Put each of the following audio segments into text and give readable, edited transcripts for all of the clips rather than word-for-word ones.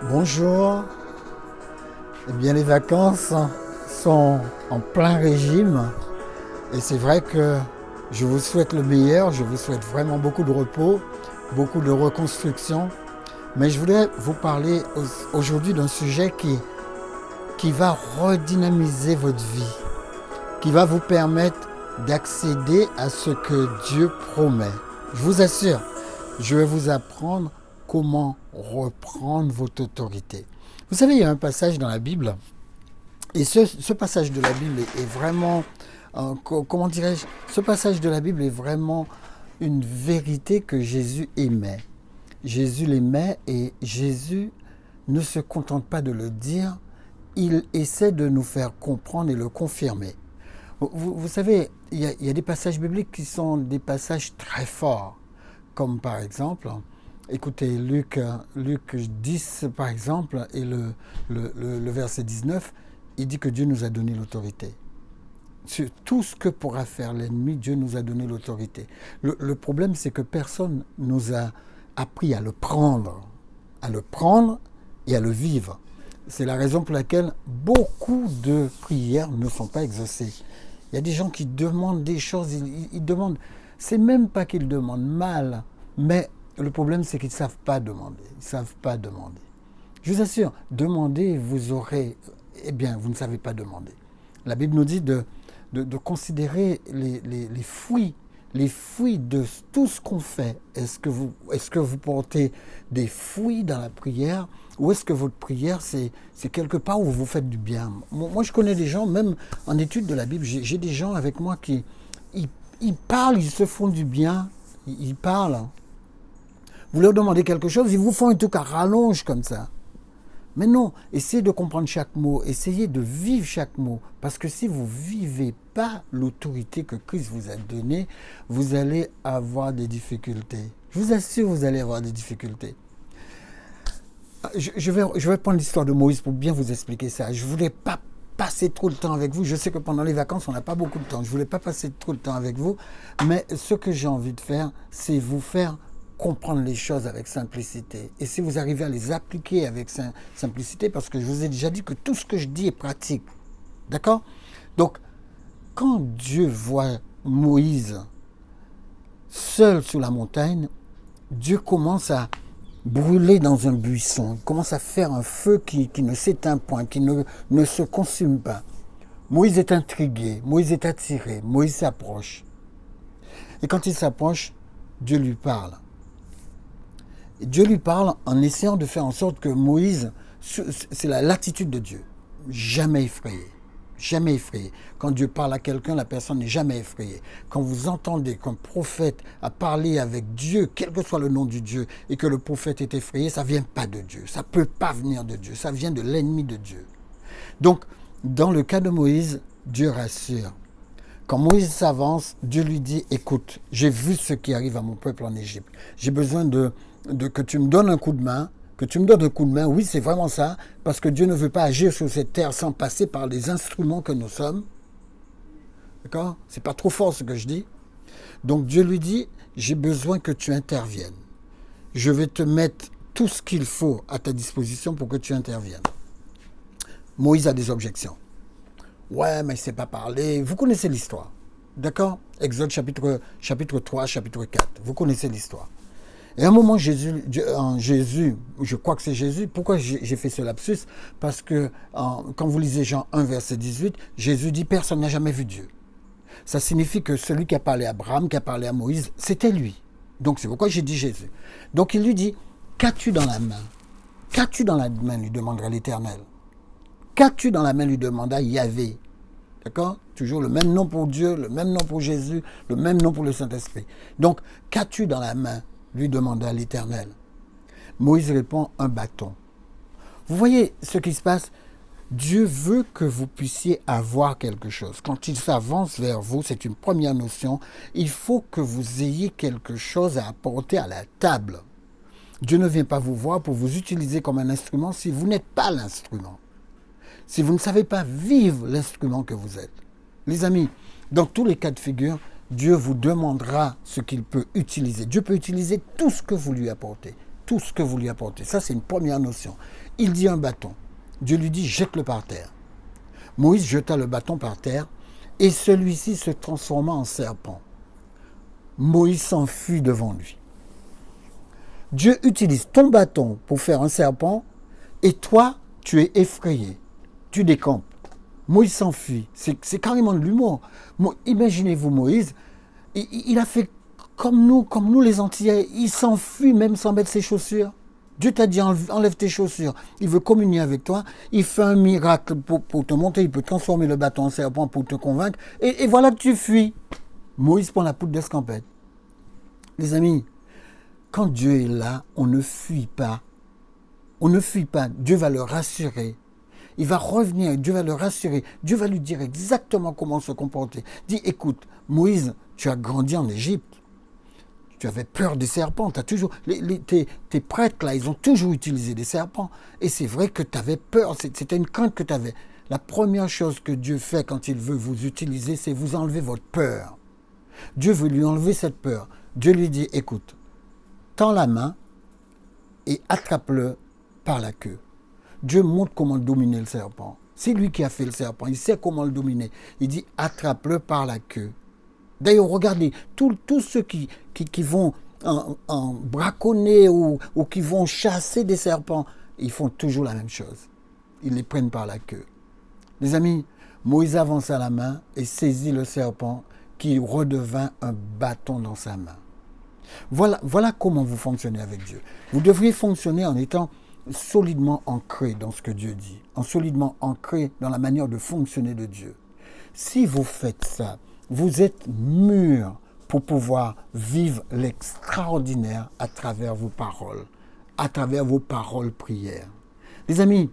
Bonjour. Eh bien, les vacances sont en plein régime et c'est vrai que je vous souhaite le meilleur, je vous souhaite vraiment beaucoup de repos, beaucoup de reconstruction. Mais je voulais vous parler aujourd'hui d'un sujet qui va redynamiser votre vie, qui va vous permettre d'accéder à ce que Dieu promet. Je vous assure, je vais vous apprendre comment reprendre votre autorité. Vous savez, il y a un passage dans la Bible, et ce passage de la Bible est vraiment, comment dirais-je, ce passage de la Bible est vraiment une vérité que Jésus aimait. Jésus l'aimait et Jésus ne se contente pas de le dire, il essaie de nous faire comprendre et le confirmer. Vous savez, il y a des passages bibliques qui sont des passages très forts, comme par exemple, écoutez, Luc 10 par exemple, et le verset 19, il dit que Dieu nous a donné l'autorité. Sur tout ce que pourra faire l'ennemi, Dieu nous a donné l'autorité. Le problème, c'est que personne nous a appris à le prendre et à le vivre. C'est la raison pour laquelle beaucoup de prières ne sont pas exaucées. Il y a des gens qui demandent des choses, ils demandent, c'est même pas qu'ils demandent mal, mais le problème c'est qu'ils ne savent pas demander. Ils ne savent pas demander. Je vous assure, demandez, vous aurez, eh bien, vous ne savez pas demander. La Bible nous dit de considérer les fruits de tout ce qu'on fait. Est-ce que vous portez des fruits dans la prière ou est-ce que votre prière, c'est quelque part où vous faites du bien? Moi, je connais des gens, même en étude de la Bible, j'ai des gens avec moi qui ils parlent, ils se font du bien, ils parlent. Vous leur demandez quelque chose, ils vous font un truc à rallonge comme ça. Mais non, essayez de comprendre chaque mot, essayez de vivre chaque mot. Parce que si vous ne vivez pas l'autorité que Christ vous a donnée, vous allez avoir des difficultés. Je vous assure, vous allez avoir des difficultés. Je vais prendre l'histoire de Moïse pour bien vous expliquer ça. Je ne voulais pas passer trop de temps avec vous. Je sais que pendant les vacances, on n'a pas beaucoup de temps. Je ne voulais pas passer trop de temps avec vous. Mais ce que j'ai envie de faire, c'est vous faire comprendre les choses avec simplicité. Et si vous arrivez à les appliquer avec simplicité, parce que je vous ai déjà dit que tout ce que je dis est pratique. D'accord? Donc, quand Dieu voit Moïse seul sur la montagne, Dieu commence à brûler dans un buisson, il commence à faire un feu qui ne s'éteint point, qui ne se consume pas. Moïse est intrigué, Moïse est attiré, Moïse s'approche. Et quand il s'approche, Dieu lui parle. Et Dieu lui parle en essayant de faire en sorte que Moïse, c'est l'attitude de Dieu, jamais effrayé. Jamais effrayé. Quand Dieu parle à quelqu'un, la personne n'est jamais effrayée. Quand vous entendez qu'un prophète a parlé avec Dieu, quel que soit le nom du Dieu, et que le prophète est effrayé, ça ne vient pas de Dieu. Ça ne peut pas venir de Dieu. Ça vient de l'ennemi de Dieu. Donc, dans le cas de Moïse, Dieu rassure. Quand Moïse s'avance, Dieu lui dit, écoute, j'ai vu ce qui arrive à mon peuple en Égypte. J'ai besoin que tu me donnes un coup de main. Que tu me donnes un coup de main, oui, c'est vraiment ça, parce que Dieu ne veut pas agir sur cette terre sans passer par les instruments que nous sommes. D'accord? C'est pas trop fort ce que je dis. Donc Dieu lui dit, j'ai besoin que tu interviennes. Je vais te mettre tout ce qu'il faut à ta disposition pour que tu interviennes. Moïse a des objections. Ouais, mais il ne sait pas parler. Vous connaissez l'histoire. D'accord? Exode chapitre 3, chapitre 4. Vous connaissez l'histoire. Et à un moment, Jésus, je crois que c'est Jésus, pourquoi j'ai fait ce lapsus? Parce que quand vous lisez Jean 1, verset 18, Jésus dit, personne n'a jamais vu Dieu. Ça signifie que celui qui a parlé à Abraham, qui a parlé à Moïse, c'était lui. Donc c'est pourquoi j'ai dit Jésus. Donc il lui dit, qu'as-tu dans la main? Qu'as-tu dans la main, lui demandera l'Éternel. Qu'as-tu dans la main, lui demanda Yahvé. D'accord? Toujours le même nom pour Dieu, le même nom pour Jésus, le même nom pour le Saint-Esprit. Donc, qu'as-tu dans la main? Lui demanda l'Éternel. Moïse répond, un bâton. Vous voyez ce qui se passe? Dieu veut que vous puissiez avoir quelque chose. Quand il s'avance vers vous, c'est une première notion, il faut que vous ayez quelque chose à apporter à la table. Dieu ne vient pas vous voir pour vous utiliser comme un instrument si vous n'êtes pas l'instrument. Si vous ne savez pas vivre l'instrument que vous êtes. Les amis, dans tous les cas de figure, Dieu vous demandera ce qu'il peut utiliser. Dieu peut utiliser tout ce que vous lui apportez. tout ce que vous lui apportez. Ça, c'est une première notion. Il dit un bâton. Dieu lui dit, jette-le par terre. Moïse jeta le bâton par terre et celui-ci se transforma en serpent. Moïse s'enfuit devant lui. Dieu utilise ton bâton pour faire un serpent et toi, tu es effrayé. Tu décampes. Moïse s'enfuit. C'est carrément de l'humour. Imaginez-vous Moïse, il a fait comme nous les Antillais. Il s'enfuit même sans mettre ses chaussures. Dieu t'a dit enlève tes chaussures. Il veut communier avec toi. Il fait un miracle pour te montrer. Il peut transformer le bâton en serpent pour te convaincre. Et voilà que tu fuis. Moïse prend la poudre d'escampette. Les amis, quand Dieu est là, on ne fuit pas. On ne fuit pas. Dieu va le rassurer. Il va revenir, Dieu va le rassurer. Dieu va lui dire exactement comment se comporter. Dis, écoute, Moïse, tu as grandi en Égypte. Tu avais peur des serpents. Tes prêtres, là, ils ont toujours utilisé des serpents. Et c'est vrai que tu avais peur. C'était une crainte que tu avais. La première chose que Dieu fait quand il veut vous utiliser, c'est vous enlever votre peur. Dieu veut lui enlever cette peur. Dieu lui dit, écoute, tends la main et attrape-le par la queue. Dieu montre comment dominer le serpent. C'est lui qui a fait le serpent. Il sait comment le dominer. Il dit, attrape-le par la queue. D'ailleurs, regardez, tous ceux qui vont en braconner ou qui vont chasser des serpents, ils font toujours la même chose. Ils les prennent par la queue. Les amis, Moïse avança la main et saisit le serpent qui redevint un bâton dans sa main. Voilà comment vous fonctionnez avec Dieu. Vous devriez fonctionner en étant solidement ancré dans ce que Dieu dit, en solidement ancré dans la manière de fonctionner de Dieu. Si vous faites ça, vous êtes mûr pour pouvoir vivre l'extraordinaire à travers vos paroles prières. Les amis,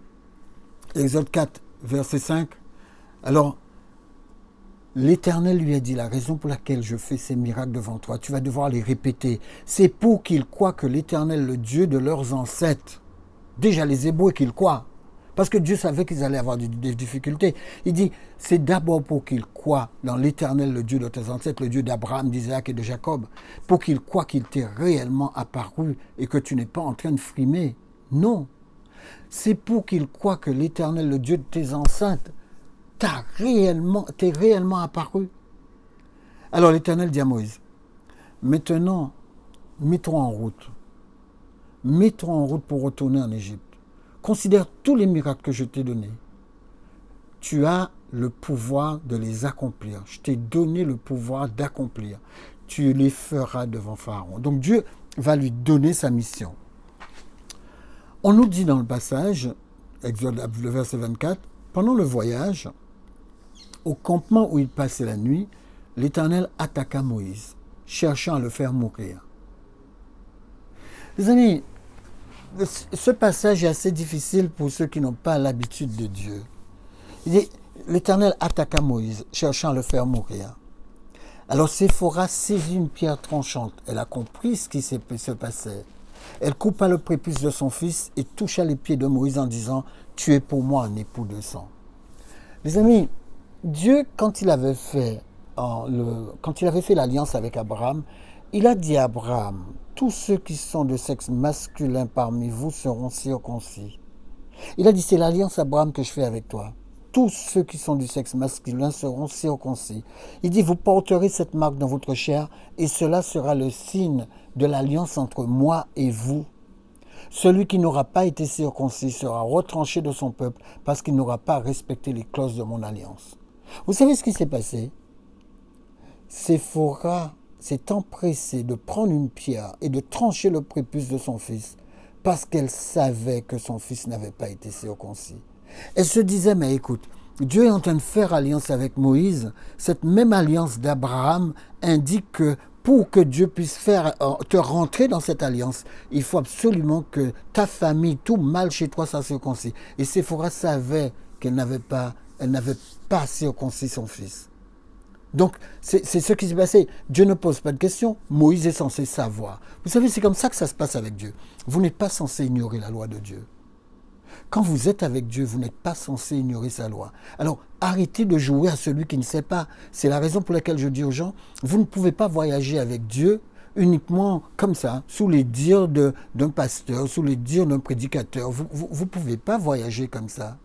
Exode 4, verset 5, alors, l'Éternel lui a dit, la raison pour laquelle je fais ces miracles devant toi, tu vas devoir les répéter. C'est pour qu'ils croient que l'Éternel, le Dieu de leurs ancêtres, déjà les Hébreux qu'ils croient, parce que Dieu savait qu'ils allaient avoir des difficultés. Il dit, c'est d'abord pour qu'ils croient dans l'Éternel, le Dieu de tes ancêtres, le Dieu d'Abraham, d'Isaac et de Jacob, pour qu'ils croient qu'il t'est réellement apparu et que tu n'es pas en train de frimer. Non, c'est pour qu'ils croient que l'Éternel, le Dieu de tes ancêtres, t'est réellement apparu. Alors l'Éternel dit à Moïse, maintenant, mets-toi en route. Mets-toi en route pour retourner en Égypte. Considère tous les miracles que je t'ai donnés. Tu as le pouvoir de les accomplir. Je t'ai donné le pouvoir d'accomplir. Tu les feras devant Pharaon. Donc Dieu va lui donner sa mission. On nous dit dans le passage, Exode, le verset 24, pendant le voyage, au campement où il passait la nuit, l'Éternel attaqua Moïse, cherchant à le faire mourir. Les amis, ce passage est assez difficile pour ceux qui n'ont pas l'habitude de Dieu. Il dit, l'Éternel attaqua Moïse, cherchant à le faire mourir. Alors Séphora saisit une pierre tranchante. Elle a compris ce qui se passait. Elle coupa le prépuce de son fils et toucha les pieds de Moïse en disant, « Tu es pour moi un époux de sang. » Les amis, Dieu, quand il avait fait l'alliance avec Abraham, il a dit à Abraham, « Tous ceux qui sont de sexe masculin parmi vous seront circoncis. » Il a dit, « C'est l'alliance Abraham que je fais avec toi. Tous ceux qui sont du sexe masculin seront circoncis. » Il dit, « Vous porterez cette marque dans votre chair et cela sera le signe de l'alliance entre moi et vous. Celui qui n'aura pas été circoncis sera retranché de son peuple parce qu'il n'aura pas respecté les clauses de mon alliance. » Vous savez ce qui s'est passé? Séphora s'est empressée de prendre une pierre et de trancher le prépuce de son fils parce qu'elle savait que son fils n'avait pas été circoncis. Elle se disait, mais écoute, Dieu est en train de faire alliance avec Moïse. Cette même alliance d'Abraham indique que pour que Dieu puisse te rentrer dans cette alliance, il faut absolument que ta famille, tout mâle chez toi, soit circoncis. Et Séphora savait qu'elle n'avait pas circoncis son fils. Donc, c'est ce qui s'est passé. Dieu ne pose pas de questions. Moïse est censé savoir. Vous savez, c'est comme ça que ça se passe avec Dieu. Vous n'êtes pas censé ignorer la loi de Dieu. Quand vous êtes avec Dieu, vous n'êtes pas censé ignorer sa loi. Alors, arrêtez de jouer à celui qui ne sait pas. C'est la raison pour laquelle je dis aux gens, vous ne pouvez pas voyager avec Dieu uniquement comme ça, sous les dires d'un pasteur, sous les dires d'un prédicateur. Vous ne pouvez pas voyager comme ça.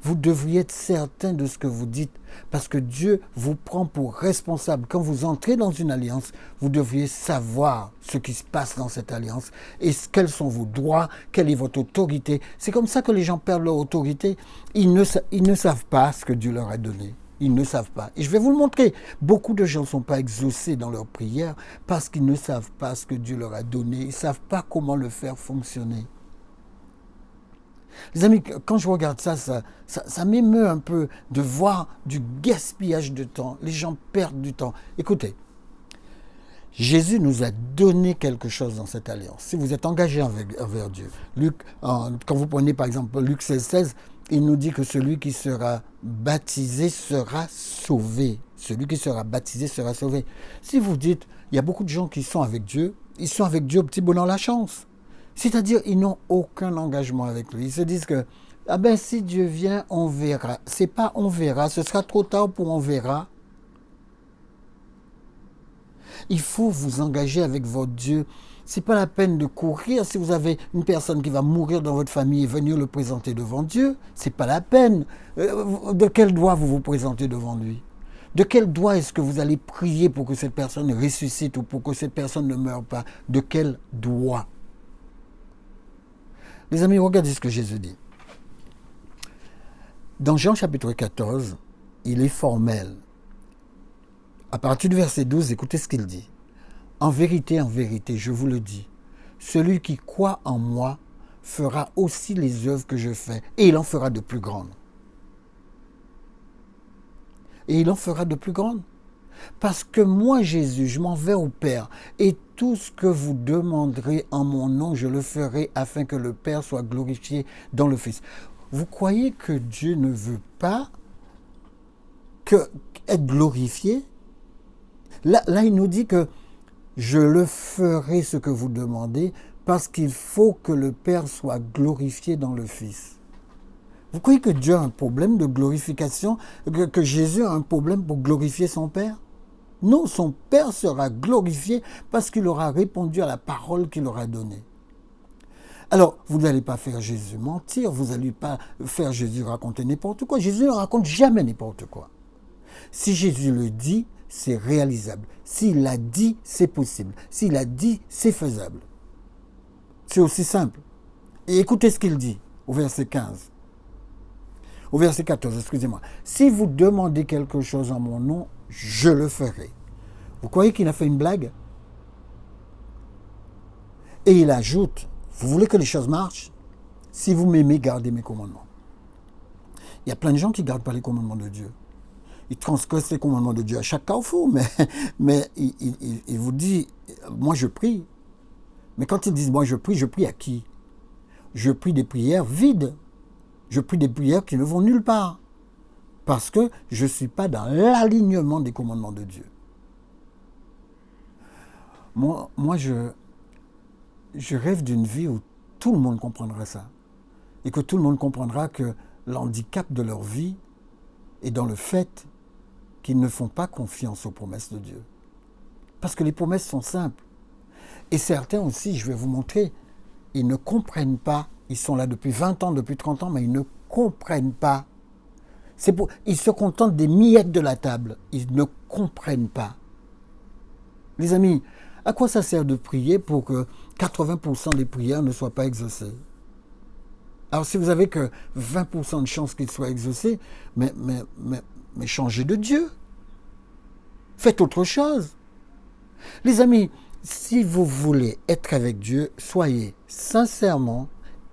Vous devriez être certain de ce que vous dites, parce que Dieu vous prend pour responsable. Quand vous entrez dans une alliance, vous devriez savoir ce qui se passe dans cette alliance et quels sont vos droits, quelle est votre autorité. C'est comme ça que les gens perdent leur autorité. Ils ne savent pas ce que Dieu leur a donné. Ils ne savent pas. Et je vais vous le montrer. Beaucoup de gens ne sont pas exaucés dans leur prière parce qu'ils ne savent pas ce que Dieu leur a donné. Ils ne savent pas comment le faire fonctionner. Les amis, quand je regarde ça m'émeut un peu de voir du gaspillage de temps. Les gens perdent du temps. Écoutez, Jésus nous a donné quelque chose dans cette alliance. Si vous êtes engagé envers Dieu, quand vous prenez par exemple Luc 16, il nous dit que celui qui sera baptisé sera sauvé. Celui qui sera baptisé sera sauvé. Si vous dites, il y a beaucoup de gens qui sont avec Dieu, ils sont avec Dieu au petit bonheur la chance. C'est-à-dire, ils n'ont aucun engagement avec lui. Ils se disent que, ah ben, si Dieu vient, on verra. C'est pas on verra, ce sera trop tard pour on verra. Il faut vous engager avec votre Dieu. C'est pas la peine de courir si vous avez une personne qui va mourir dans votre famille et venir le présenter devant Dieu. C'est pas la peine. De quel droit vous vous présentez devant lui? De quel droit est-ce que vous allez prier pour que cette personne ressuscite ou pour que cette personne ne meure pas? De quel droit? Les amis, regardez ce que Jésus dit. Dans Jean chapitre 14, il est formel. À partir du verset 12, écoutez ce qu'il dit. En vérité, je vous le dis, celui qui croit en moi fera aussi les œuvres que je fais, et il en fera de plus grandes. Et il en fera de plus grandes. Parce que moi, Jésus, je m'en vais au Père, et tout ce que vous demanderez en mon nom, je le ferai afin que le Père soit glorifié dans le Fils. Vous croyez que Dieu ne veut pas être glorifié? Là, il nous dit que je le ferai ce que vous demandez, parce qu'il faut que le Père soit glorifié dans le Fils. Vous croyez que Dieu a un problème de glorification, que Jésus a un problème pour glorifier son Père? Non, son Père sera glorifié parce qu'il aura répondu à la parole qu'il aura donnée. Alors, vous n'allez pas faire Jésus mentir, vous n'allez pas faire Jésus raconter n'importe quoi. Jésus ne raconte jamais n'importe quoi. Si Jésus le dit, c'est réalisable. S'il l'a dit, c'est possible. S'il a dit, c'est faisable. C'est aussi simple. Et écoutez ce qu'il dit au verset 15. Au verset 14, excusez-moi. Si vous demandez quelque chose en mon nom, je le ferai. Vous croyez qu'il a fait une blague? Et il ajoute, vous voulez que les choses marchent? Si vous m'aimez, gardez mes commandements. Il y a plein de gens qui ne gardent pas les commandements de Dieu. Ils transgressent les commandements de Dieu à chaque carrefour, mais il vous dit, moi je prie. Mais quand ils disent, moi je prie à qui? Je prie des prières vides. Je prie des prières qui ne vont nulle part. Parce que je ne suis pas dans l'alignement des commandements de Dieu. Moi je rêve d'une vie où tout le monde comprendra ça. Et que tout le monde comprendra que l'handicap de leur vie est dans le fait qu'ils ne font pas confiance aux promesses de Dieu. Parce que les promesses sont simples. Et certains aussi, je vais vous montrer, ils ne comprennent pas. Ils sont là depuis 20 ans, depuis 30 ans, mais ils ne comprennent pas. Ils se contentent des miettes de la table. Ils ne comprennent pas. Les amis, à quoi ça sert de prier pour que 80% des prières ne soient pas exaucées? Alors si vous avez que 20% de chances qu'ils soient exaucés, mais changez de Dieu. Faites autre chose. Les amis, si vous voulez être avec Dieu, soyez sincèrement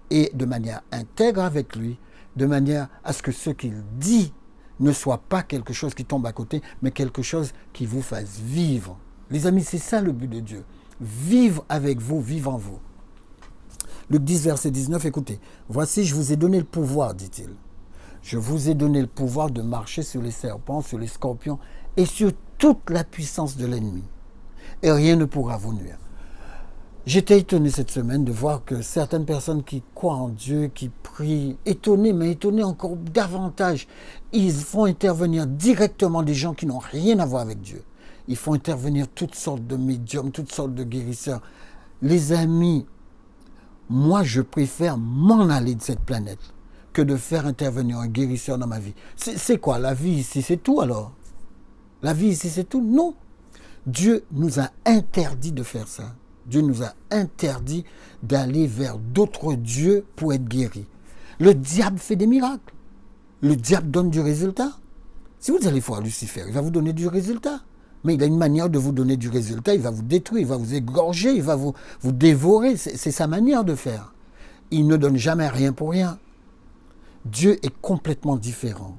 et de manière intègre avec lui, de manière à ce que ce qu'il dit ne soit pas quelque chose qui tombe à côté, mais quelque chose qui vous fasse vivre. Les amis, c'est ça le but de Dieu. Vivre avec vous, vivre en vous. Luc 10, verset 19, écoutez. Voici, je vous ai donné le pouvoir, dit-il. Je vous ai donné le pouvoir de marcher sur les serpents, sur les scorpions et sur toute la puissance de l'ennemi. Et rien ne pourra vous nuire. J'étais étonné cette semaine de voir que certaines personnes qui croient en Dieu, qui prient, étonnés, mais étonnés encore davantage, ils font intervenir directement des gens qui n'ont rien à voir avec Dieu. ils font intervenir toutes sortes de médiums, toutes sortes de guérisseurs. Les amis, moi je préfère m'en aller de cette planète que de faire intervenir un guérisseur dans ma vie. C'est quoi? La vie ici, c'est tout alors? La vie ici, c'est tout? Non. Dieu nous a interdit de faire ça. Dieu nous a interdit d'aller vers d'autres dieux pour être guéris. Le diable fait des miracles. Le diable donne du résultat. Si vous allez voir Lucifer, il va vous donner du résultat. Mais il a une manière de vous donner du résultat. Il va vous détruire, il va vous égorger, il va vous dévorer. C'est sa manière de faire. Il ne donne jamais rien pour rien. Dieu est complètement différent.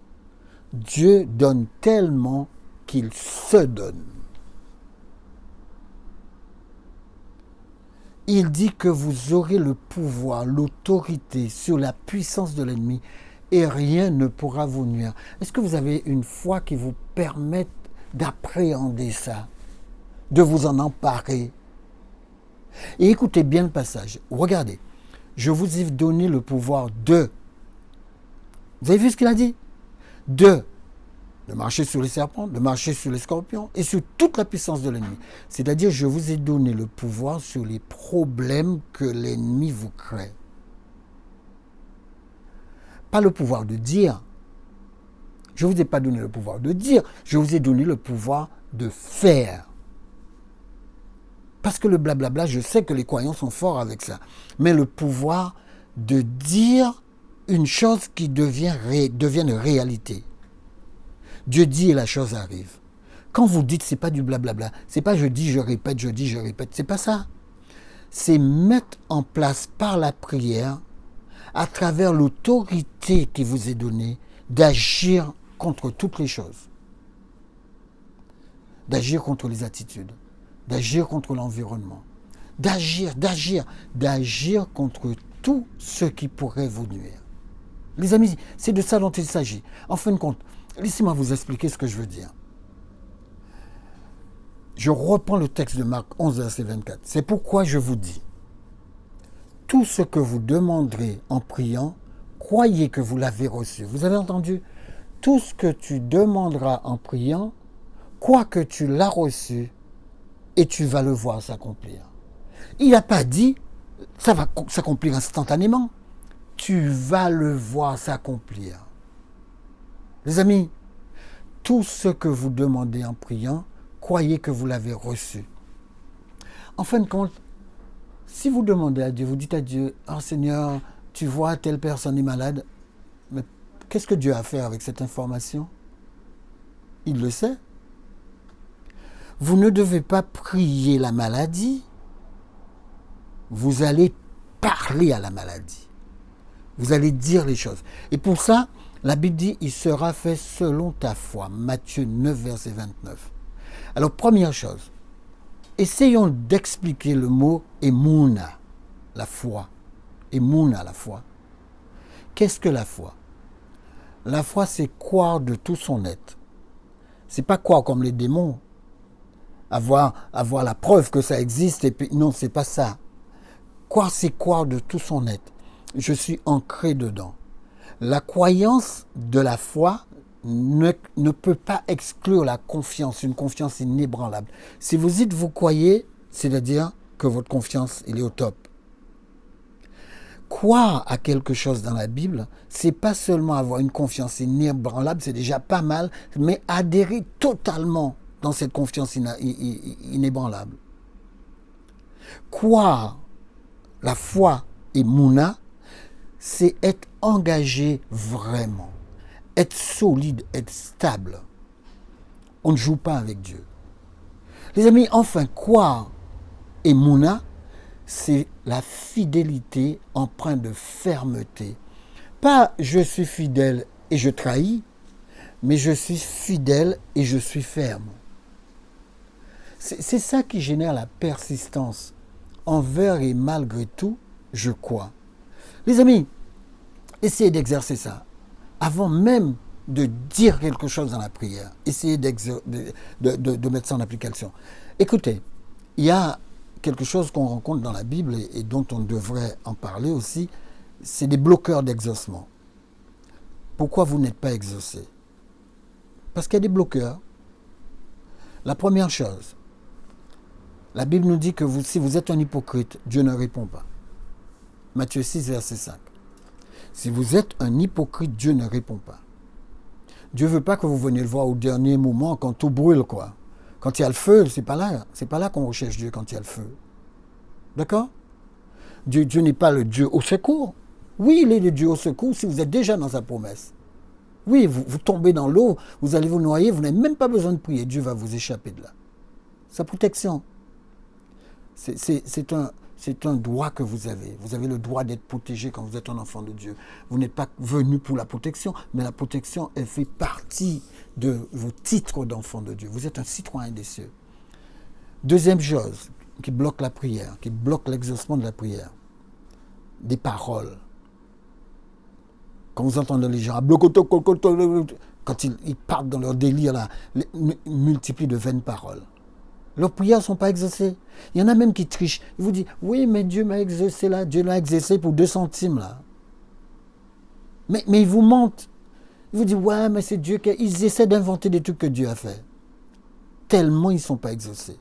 Dieu donne tellement qu'il se donne. Il dit que vous aurez le pouvoir, l'autorité sur la puissance de l'ennemi et rien ne pourra vous nuire. Est-ce que vous avez une foi qui vous permette d'appréhender ça, de vous en emparer? Et écoutez bien le passage. Regardez, je vous ai donné le pouvoir de... Vous avez vu ce qu'il a dit? De marcher sur les serpents, de marcher sur les scorpions et sur toute la puissance de l'ennemi. C'est-à-dire, je vous ai donné le pouvoir sur les problèmes que l'ennemi vous crée. Pas le pouvoir de dire. Je ne vous ai pas donné le pouvoir de dire, je vous ai donné le pouvoir de faire. Parce que le blablabla, je sais que les croyants sont forts avec ça. Mais le pouvoir de dire une chose qui devienne réalité. Dieu dit et la chose arrive. Quand vous dites, c'est pas du blablabla, c'est pas je dis, je répète, c'est pas ça. C'est mettre en place par la prière, à travers l'autorité qui vous est donnée, d'agir contre toutes les choses. D'agir contre les attitudes, d'agir contre l'environnement, d'agir contre tout ce qui pourrait vous nuire. Les amis, c'est de ça dont il s'agit. En fin de compte, laissez-moi vous expliquer ce que je veux dire. Je reprends le texte de Marc 11, verset 24. C'est pourquoi je vous dis, tout ce que vous demanderez en priant, croyez que vous l'avez reçu. Vous avez entendu? Tout ce que tu demanderas en priant, crois que tu l'as reçu et tu vas le voir s'accomplir. Il n'a pas dit, ça va s'accomplir instantanément. Tu vas le voir s'accomplir. Les amis, tout ce que vous demandez en priant, croyez que vous l'avez reçu. En fin de compte, si vous demandez à Dieu, vous dites à Dieu, « Oh Seigneur, tu vois, telle personne est malade. » Mais qu'est-ce que Dieu a à faire avec cette information? Il le sait. Vous ne devez pas prier la maladie. Vous allez parler à la maladie. Vous allez dire les choses. Et pour ça, la Bible dit, il sera fait selon ta foi. Matthieu 9, verset 29. Alors, première chose, essayons d'expliquer le mot émouna, la foi. Émouna, la foi. Qu'est-ce que la foi? La foi, c'est croire de tout son être. C'est pas croire comme les démons, avoir la preuve que ça existe, et puis non, c'est pas ça. Croire, c'est croire de tout son être. Je suis ancré dedans. La croyance de la foi ne peut pas exclure la confiance, une confiance inébranlable. Si vous dites vous croyez, c'est-à-dire que votre confiance, elle est au top. Croire à quelque chose dans la Bible, c'est pas seulement avoir une confiance inébranlable, c'est déjà pas mal, mais adhérer totalement dans cette confiance inébranlable. Croire, la foi et mouna, c'est être engagé vraiment, être solide, être stable. On ne joue pas avec Dieu. Les amis, enfin, croire et mouna, c'est la fidélité empreinte de fermeté. Pas je suis fidèle et je trahis, mais je suis fidèle et je suis ferme. C'est ça qui génère la persistance. Envers et malgré tout, je crois. Les amis, essayez d'exercer ça. Avant même de dire quelque chose dans la prière, essayez de mettre ça en application. Écoutez, il y a quelque chose qu'on rencontre dans la Bible et dont on devrait en parler aussi, c'est des bloqueurs d'exaucement. Pourquoi vous n'êtes pas exaucé? Parce qu'il y a des bloqueurs. La première chose, la Bible nous dit que si vous êtes un hypocrite, Dieu ne répond pas. Matthieu 6, verset 5. Si vous êtes un hypocrite, Dieu ne répond pas. Dieu ne veut pas que vous veniez le voir au dernier moment, quand tout brûle, quoi. Quand il y a le feu, c'est pas là qu'on recherche Dieu quand il y a le feu. D'accord? Dieu n'est pas le Dieu au secours. Oui, il est le Dieu au secours si vous êtes déjà dans sa promesse. Oui, vous tombez dans l'eau, vous allez vous noyer, vous n'avez même pas besoin de prier. Dieu va vous échapper de là. Sa protection. C'est un droit que vous avez. Vous avez le droit d'être protégé quand vous êtes un enfant de Dieu. Vous n'êtes pas venu pour la protection, mais la protection, elle fait partie de vos titres d'enfant de Dieu. Vous êtes un citoyen des cieux. Deuxième chose qui bloque la prière, qui bloque l'exaucement de la prière, des paroles. Quand vous entendez les gens, quand ils partent dans leur délire, là, ils multiplient de vaines paroles. Leurs prières ne sont pas exaucées. Il y en a même qui trichent. Ils vous disent, oui, mais Dieu m'a exaucé là, Dieu l'a exaucé pour 2 centimes là. Mais ils vous mentent. Ils vous disent, ouais, mais c'est Dieu qui... Ils essaient d'inventer des trucs que Dieu a fait. Tellement ils ne sont pas exaucés.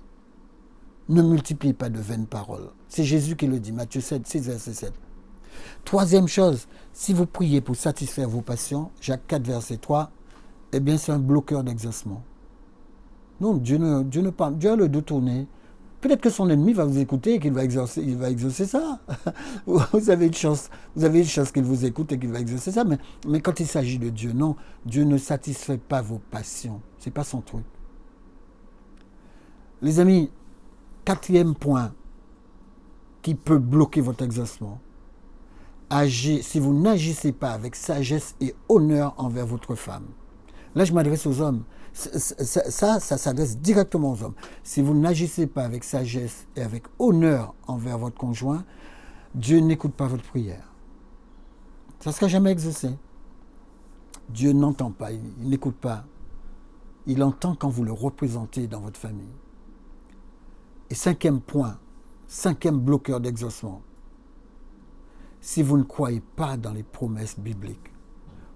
Ne multipliez pas de vaines paroles. C'est Jésus qui le dit, Matthieu 7, 6, verset 7. Troisième chose, si vous priez pour satisfaire vos passions, Jacques 4, verset 3, eh bien c'est un bloqueur d'exaucement. Non, Dieu ne parle, Dieu a le dos tourné. Peut-être que son ennemi va vous écouter et qu'il va exaucer ça. Vous avez une chance qu'il vous écoute et qu'il va exaucer ça. Mais quand il s'agit de Dieu, non, Dieu ne satisfait pas vos passions. Ce n'est pas son truc. Les amis, 4e point qui peut bloquer votre exaucement. Si vous n'agissez pas avec sagesse et honneur envers votre femme. Là, je m'adresse aux hommes. Ça s'adresse directement aux hommes. Si vous n'agissez pas avec sagesse et avec honneur envers votre conjoint, Dieu n'écoute pas votre prière. Ça ne sera jamais exaucé. Dieu n'entend pas, il n'écoute pas. Il entend quand vous le représentez dans votre famille. Et 5e point, 5e bloqueur d'exaucement. Si vous ne croyez pas dans les promesses bibliques,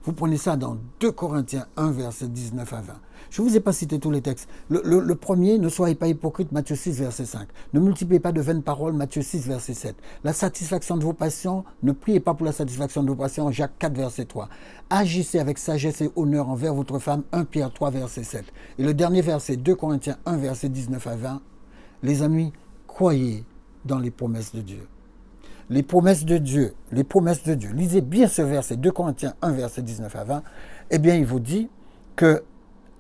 vous prenez ça dans 2 Corinthiens 1, verset 19 à 20. Je ne vous ai pas cité tous les textes. Le premier, ne soyez pas hypocrite, Matthieu 6, verset 5. Ne multipliez pas de vaines paroles, Matthieu 6, verset 7. La satisfaction de vos passions, ne priez pas pour la satisfaction de vos passions, Jacques 4, verset 3. Agissez avec sagesse et honneur envers votre femme, 1 Pierre 3, verset 7. Et le dernier verset, 2 Corinthiens 1, verset 19 à 20. Les amis, croyez dans les promesses de Dieu. Les promesses de Dieu, lisez bien ce verset, 2 Corinthiens 1, verset 19 à 20, eh bien, il vous dit que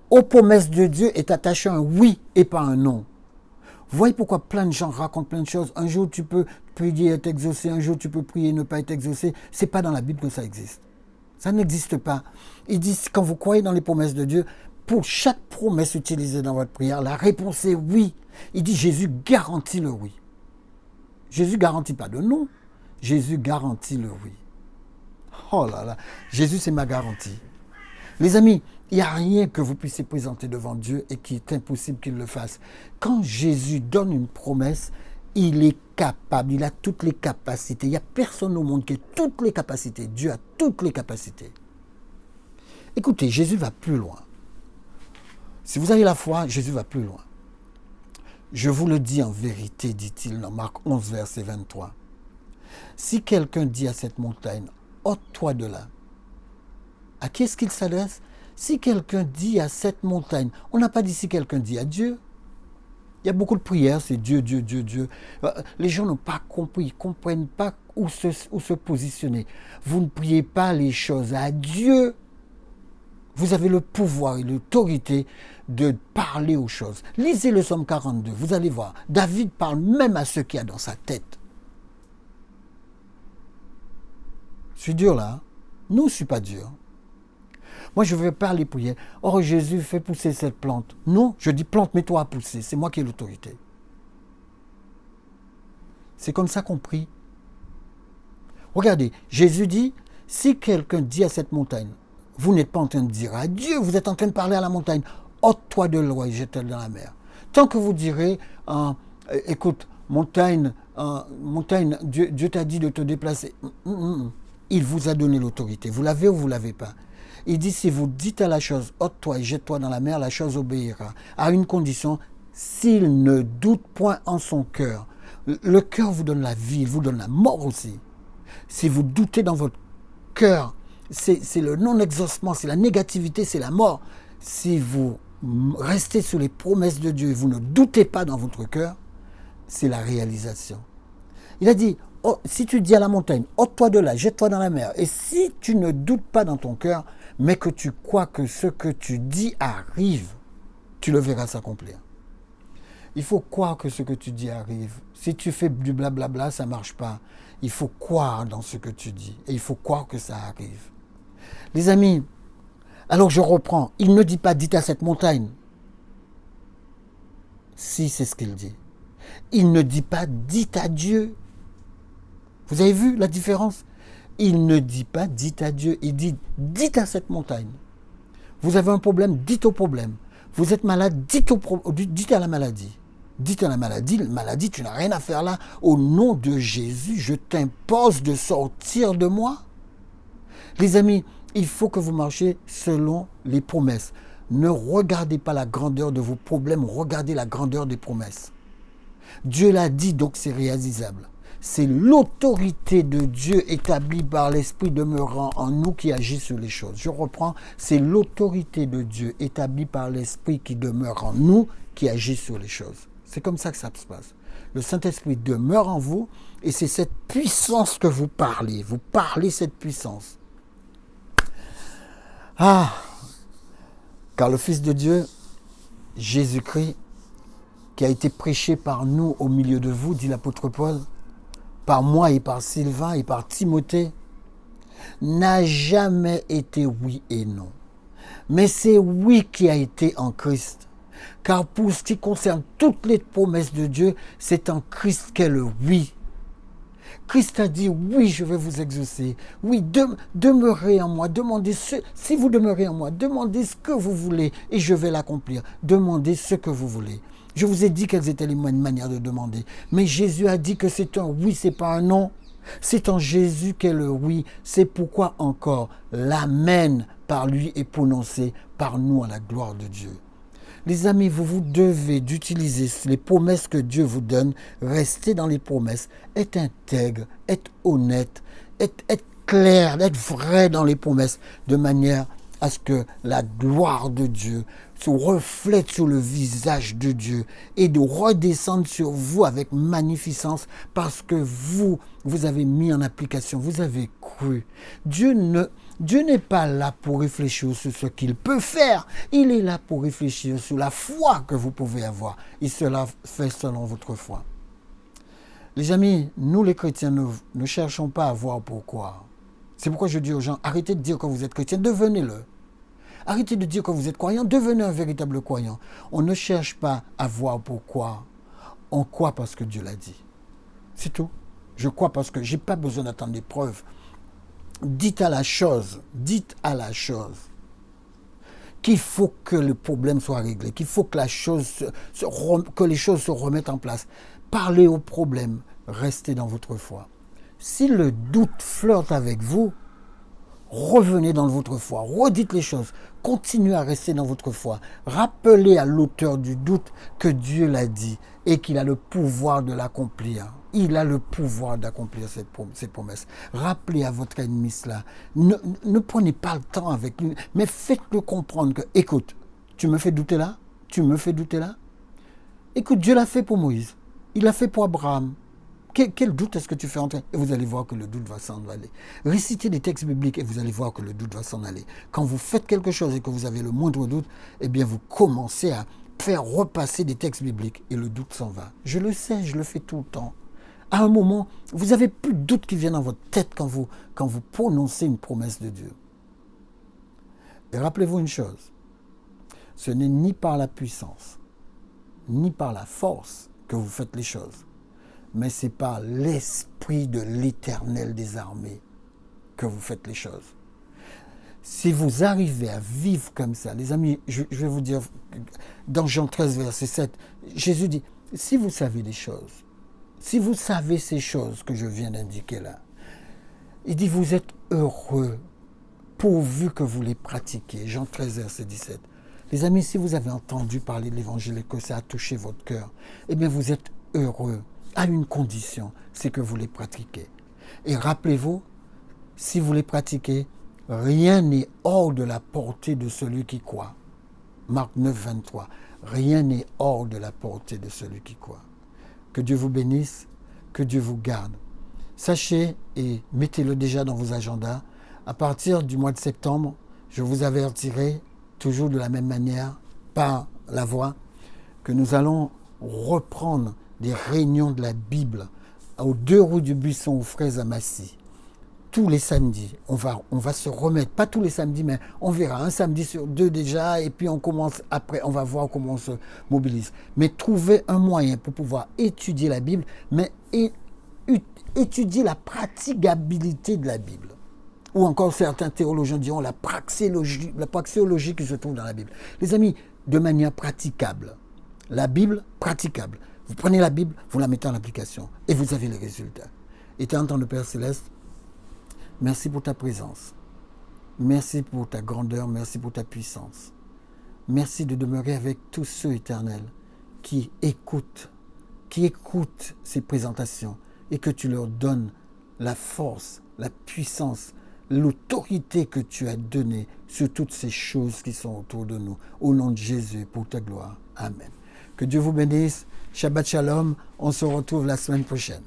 aux promesses de Dieu est attaché un oui et pas un non. Vous voyez pourquoi plein de gens racontent plein de choses. Un jour, tu peux prier et être exaucé, un jour, tu peux prier et ne pas être exaucé. Ce n'est pas dans la Bible que ça existe. Ça n'existe pas. Ils disent, quand vous croyez dans les promesses de Dieu, pour chaque promesse utilisée dans votre prière, la réponse est oui. Il dit, Jésus garantit le oui. Jésus ne garantit pas de non. Jésus garantit le oui. Oh là là, Jésus c'est ma garantie. Les amis, il n'y a rien que vous puissiez présenter devant Dieu et qui est impossible qu'il le fasse. Quand Jésus donne une promesse, il est capable, il a toutes les capacités. Il n'y a personne au monde qui a toutes les capacités. Dieu a toutes les capacités. Écoutez, Jésus va plus loin. Si vous avez la foi, Jésus va plus loin. Je vous le dis en vérité, dit-il dans Marc 11, verset 23. Si quelqu'un dit à cette montagne, ôte-toi de là, à qui est-ce qu'il s'adresse? Si quelqu'un dit à cette montagne, on n'a pas dit si quelqu'un dit à Dieu. Il y a beaucoup de prières, c'est Dieu, Dieu, Dieu, Dieu. Les gens n'ont pas compris, ils ne comprennent pas où se positionner. Vous ne priez pas les choses à Dieu. Vous avez le pouvoir et l'autorité de parler aux choses. Lisez le psaume 42, vous allez voir. David parle même à ce qu'il y a dans sa tête. Je suis dur là. Non, je ne suis pas dur. Moi, je ne vais pas les prier. Oh, Jésus, fais pousser cette plante. Non, je dis plante, mets-toi à pousser. C'est moi qui ai l'autorité. C'est comme ça qu'on prie. Regardez, Jésus dit, si quelqu'un dit à cette montagne, vous n'êtes pas en train de dire à Dieu, vous êtes en train de parler à la montagne, ôte-toi de l'eau et jette-le dans la mer. Tant que vous direz, écoute, montagne, Dieu t'a dit de te déplacer. Il vous a donné l'autorité. Vous l'avez ou vous ne l'avez pas. Il dit, si vous dites à la chose, ôte-toi et jette-toi dans la mer, la chose obéira. À une condition, s'il ne doute point en son cœur. Le cœur vous donne la vie, il vous donne la mort aussi. Si vous doutez dans votre cœur, c'est le non-exaucement, c'est la négativité, c'est la mort. Si vous restez sur les promesses de Dieu et vous ne doutez pas dans votre cœur, c'est la réalisation. Il a dit, oh, si tu dis à la montagne, ôte-toi de là, jette-toi dans la mer, et si tu ne doutes pas dans ton cœur, mais que tu crois que ce que tu dis arrive, tu le verras s'accomplir. Il faut croire que ce que tu dis arrive. Si tu fais du blablabla, ça ne marche pas. Il faut croire dans ce que tu dis, et il faut croire que ça arrive. Les amis, alors je reprends, il ne dit pas, dites à cette montagne. Si, c'est ce qu'il dit. Il ne dit pas, dites à Dieu. Vous avez vu la différence? Il ne dit pas, dites à Dieu. Il dit, dites à cette montagne. Vous avez un problème, dites au problème. Vous êtes malade, dites à la maladie. Dites à la maladie, tu n'as rien à faire là. Au nom de Jésus, je t'impose de sortir de moi. Les amis, il faut que vous marchiez selon les promesses. Ne regardez pas la grandeur de vos problèmes, regardez la grandeur des promesses. Dieu l'a dit, donc c'est réalisable. C'est l'autorité de Dieu établie par l'Esprit demeurant en nous qui agit sur les choses. Je reprends, c'est l'autorité de Dieu établie par l'Esprit qui demeure en nous qui agit sur les choses. C'est comme ça que ça se passe. Le Saint-Esprit demeure en vous et c'est cette puissance que vous parlez. Vous parlez cette puissance. Ah, car le Fils de Dieu, Jésus-Christ, qui a été prêché par nous au milieu de vous, dit l'apôtre Paul, par moi et par Sylvain et par Timothée, n'a jamais été oui et non. Mais c'est oui qui a été en Christ. Car pour ce qui concerne toutes les promesses de Dieu, c'est en Christ qu'est le oui. Christ a dit, oui, je vais vous exaucer. Oui, demeurez en moi. Si vous demeurez en moi, demandez ce que vous voulez et je vais l'accomplir. Demandez ce que vous voulez. Je vous ai dit quelles étaient les manières de demander. Mais Jésus a dit que c'est un oui, c'est pas un non. C'est en Jésus qu'est le oui. C'est pourquoi encore l'amen par lui est prononcé par nous à la gloire de Dieu. Les amis, vous devez d'utiliser les promesses que Dieu vous donne. Restez dans les promesses. Être intègre, être honnête, être clair, être vrai dans les promesses, de manière à ce que la gloire de Dieu se reflète sur le visage de Dieu et de redescendre sur vous avec magnificence parce que vous avez mis en application, vous avez cru. Dieu n'est pas là pour réfléchir sur ce qu'il peut faire. Il est là pour réfléchir sur la foi que vous pouvez avoir. Et cela fait selon votre foi. Les amis, nous les chrétiens ne cherchons pas à voir pourquoi. C'est pourquoi je dis aux gens, arrêtez de dire que vous êtes chrétien, devenez-le. Arrêtez de dire que vous êtes croyant, devenez un véritable croyant. On ne cherche pas à voir pourquoi. On croit parce que Dieu l'a dit. C'est tout. Je crois parce que je n'ai pas besoin d'attendre des preuves. Dites à la chose qu'il faut que le problème soit réglé, qu'il faut que que les choses se remettent en place. Parlez au problème, restez dans votre foi. Si le doute flirte avec vous, revenez dans votre foi, redites les choses, continuez à rester dans votre foi. Rappelez à l'auteur du doute que Dieu l'a dit et qu'il a le pouvoir de l'accomplir. Il a le pouvoir d'accomplir cette promesse. Rappelez à votre ennemi cela. Ne prenez pas le temps avec lui, mais faites-le comprendre que, écoute, tu me fais douter là? Tu me fais douter là? Écoute, Dieu l'a fait pour Moïse. Il l'a fait pour Abraham. Quel doute est-ce que tu fais entrer? Et vous allez voir que le doute va s'en aller. Récitez des textes bibliques et vous allez voir que le doute va s'en aller. Quand vous faites quelque chose et que vous avez le moindre doute, eh bien vous commencez à faire repasser des textes bibliques et le doute s'en va. Je le sais, je le fais tout le temps. À un moment, vous n'avez plus de doute qui vient dans votre tête quand vous prononcez une promesse de Dieu. Et rappelez-vous une chose, ce n'est ni par la puissance, ni par la force que vous faites les choses, mais c'est par l'Esprit de l'Éternel des armées que vous faites les choses. Si vous arrivez à vivre comme ça, les amis, je vais vous dire, dans Jean 13, verset 7, Jésus dit, si vous savez des choses, si vous savez ces choses que je viens d'indiquer là, il dit, vous êtes heureux pourvu que vous les pratiquiez. Jean 13, verset 17. Les amis, si vous avez entendu parler de l'évangile et que ça a touché votre cœur, eh bien vous êtes heureux à une condition, c'est que vous les pratiquez. Et rappelez-vous, si vous les pratiquez, rien n'est hors de la portée de celui qui croit. Marc 9, 23. Rien n'est hors de la portée de celui qui croit. Que Dieu vous bénisse, que Dieu vous garde. Sachez, et mettez-le déjà dans vos agendas, à partir du mois de septembre, je vous avertirai, toujours de la même manière, par la voix, que nous allons reprendre des réunions de la Bible aux 2 rues du Buisson, aux Fraises à Massy. Tous les samedis, on va se remettre, pas tous les samedis, mais on verra, un samedi sur 2 déjà, et puis on commence après, on va voir comment on se mobilise. Mais trouver un moyen pour pouvoir étudier la Bible, mais étudier la praticabilité de la Bible. Ou encore certains théologiens diront la praxéologie qui se trouve dans la Bible. Les amis, de manière praticable. La Bible, praticable. Vous prenez la Bible, vous la mettez en application, et vous avez les résultats. Éternel de Père Céleste, merci pour ta présence. Merci pour ta grandeur, merci pour ta puissance. Merci de demeurer avec tous ceux, éternels, qui écoutent ces présentations et que tu leur donnes la force, la puissance, l'autorité que tu as donnée sur toutes ces choses qui sont autour de nous. Au nom de Jésus, pour ta gloire. Amen. Que Dieu vous bénisse. Shabbat Shalom. On se retrouve la semaine prochaine.